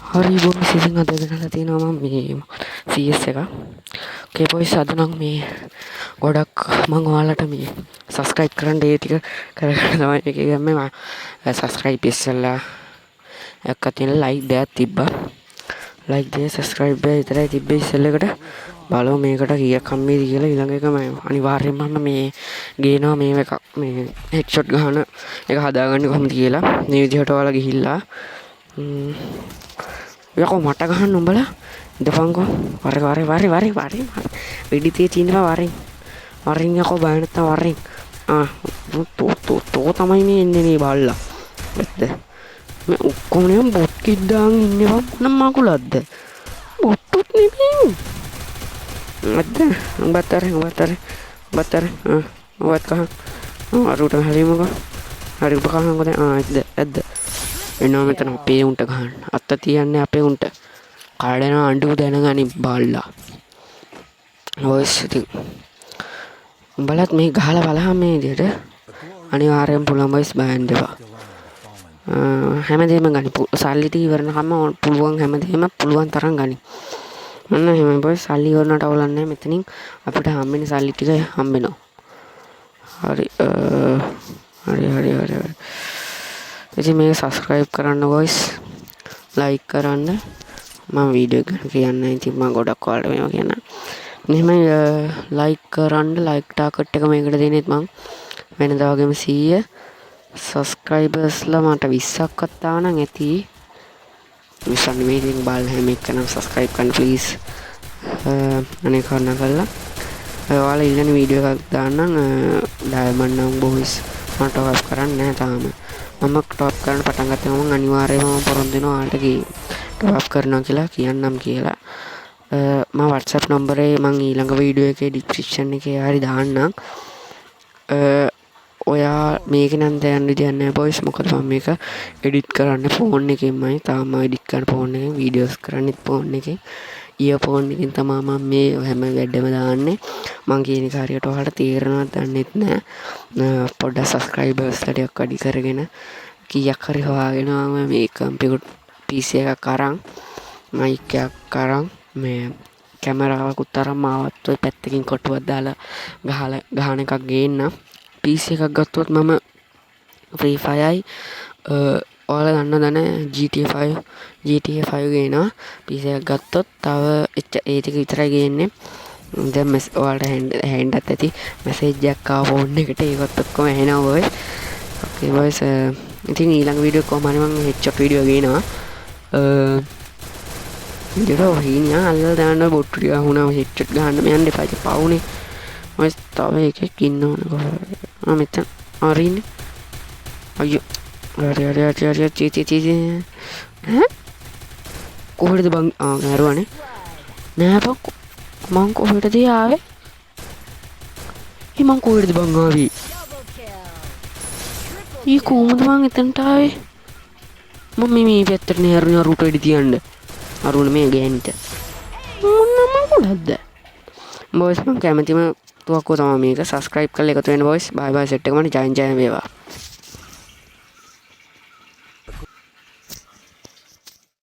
හරි බොයිස් ඉතින් අද ගෙනලා තියෙනවා මම මේ CS එක. ඔකේ බොයිස් අද නම් මේ ගොඩක් මම ඔයාලට මේ subscribe කරන්න ඒ ටික කරගෙන තමයි මේක ගන්නේ. මම subscribe ඉස්සෙල්ලා එකක් තියෙන like දෙයක් තිබ්බා. like දෙය subscribe දෙය විතරයි තිබ්බේ ඉස්සෙල්ලකට. බලමු මේකට කීයක් හම්බෙයිද කියලා. ඊළඟ එක මම අනිවාර්යෙන්ම මේ ගේනවා මේ එකක් මේ headshot ගහන එක හදාගන්නේ කොහොමද කියලා. මේ විදිහට ඔයාලා ගිහිල්ලා යකෝ මට ගහන්න උඹලා ඉඳපන්කෝ වරේ වෙඩි තිය තියනවා වරින් යකෝ බය නැත්තම් වරින් තෝ තමයි මේ එන්නේ මේ බල්ලා ඇත්ත මේ ඔක්කොම නිකන් බොට් කිඩ්ඩාන් ඉන්නවා මොන මකුලක්ද බොට්ටුත් නෙමෙයි ඇත්ත උඹතර ඔවත් කහ අරුට හැරීමකෝ හරි උඹ කහන්නකෝ දැන් ඇද්ද එනවා මෙතන අපේ උන්ට ගහන්න අත්ත තියන්නේ අපේ උන්ට කඩන අඬු දැනගනි බල්ලා ඔයස් ඉතින් උඹලත් මේ ගහලා බලහම මේ විදිහට අනිවාර්යෙන් පුළුවන් බයිස් බයන් දෙපා හැමදේම ගනි සල්ලි ටික ඉවරනකම් පුළුවන් හැමදේම පුළුවන් තරම් ගනි මන්න එහෙම බයිස් සල්ලි ඉවරනට අවුලක් නැහැ මෙතනින් අපිට හම්බෙන සල්ලි ටික හම්බෙනවා හරි ඉතින් මේක subscribe කරන්න guys like කරන්න මම වීඩියෝ එක කියන්නේ ඉතින් මම ගොඩක් ඔයාලට මේවා කියන්න මෙහෙම like කරන්න like target එක මේකට දෙන්නෙත් මම වෙනදා වගේම 100 subscribersලා මට 20ක්වත් ආවනම් ඇති 20ක් නෙමෙයි ඉතින් බාල් හැම එකනම් subscribe කරන්න please අනේ කරන්න කළා ඔයාලා ඊළඟ වීඩියෝ එකක් දාන්නම් ඩයමන්ඩ් නම් boys මට ඔෆ් කරන්න නැහැ තාම මම ටොප් කරන්න පටන් ගත්තා මම අනිවාර්යයෙන්ම පොරොන්දු වෙනවා ඔයාලට ටොප් කරනවා කියලා කියන්නම් කියලා මම WhatsApp නම්බරේ මම ඊළඟ වීඩියෝ එකේ description එකේ හරි දාන්නම් ඔයා මේක නම් දැන් විදියක් නැහැ boys මොකද මම මේක edit කරන්නේ phone එකෙන්මයි තාම edit කරන phone එකෙන් videos කරන්නේත් phone එකෙන් earphone එකෙන් තමයි මම මේ හැම වැඩම දාන්නේ මං කියන එක හරියට ඔයාලට තේරෙනවද දන්නෙත් නෑ පොඩ්ඩක් subscribers ටිකක් වැඩි කරගෙන කීයක් හරි හොයාගෙන මම මේ computer PC එකක් අරන් mic එකක් අරන් මේ කැමරාවකුත් අරන් මාවත් ඔය පැත්තකින් කොටුවක් දාලා ගහන එකක් ගේන්න PC එකක් ගත්තොත් මම Free Fireයි ඔයාලා දන්න GTA 5 ගේනවා PC එකක් ගත්තොත් තව ඒ ටික විතරයි ගේන්නේ දැන් ඔයාලට හැන්ඩත් ඇති මැසේජ් එකක් ආව ෆෝන් එකට ඒකත් ඔක්කොම ඇහෙනවා boys okay boys ඉතින් ඊළඟ වීඩියෝ කොහම හරි මම headshot වීඩියෝ ගේනවා විදියට හීනියා අල්ලලා දාන්න බොට්ටු ටික වුණා headshot ගහන්න මෙයන් දෙපා ඉතින් පවුනේ boys තව එකෙක් ඉන්නවනේ කොහොමද මෙතන අරින්නේ අයියෝ හරි චී කොහෙද බං නෑරුවානේ නෑ බං මං කොහෙටද ආවේ මං කොහෙටද බං ආවේ කොහොමද මං එතනට ආවේ මම මේ පැත්තට නේ අරුණ රුට වෙඩි තියන්න අරුණ මේ ගෑනිට මොනම කොහොමද බොයිස් මං කැමතිම තුවක්කුව තමයි මේක subscribe කරලා එකතු වෙන්න බොයිස් bye bye set එක මම ජයන් වේවා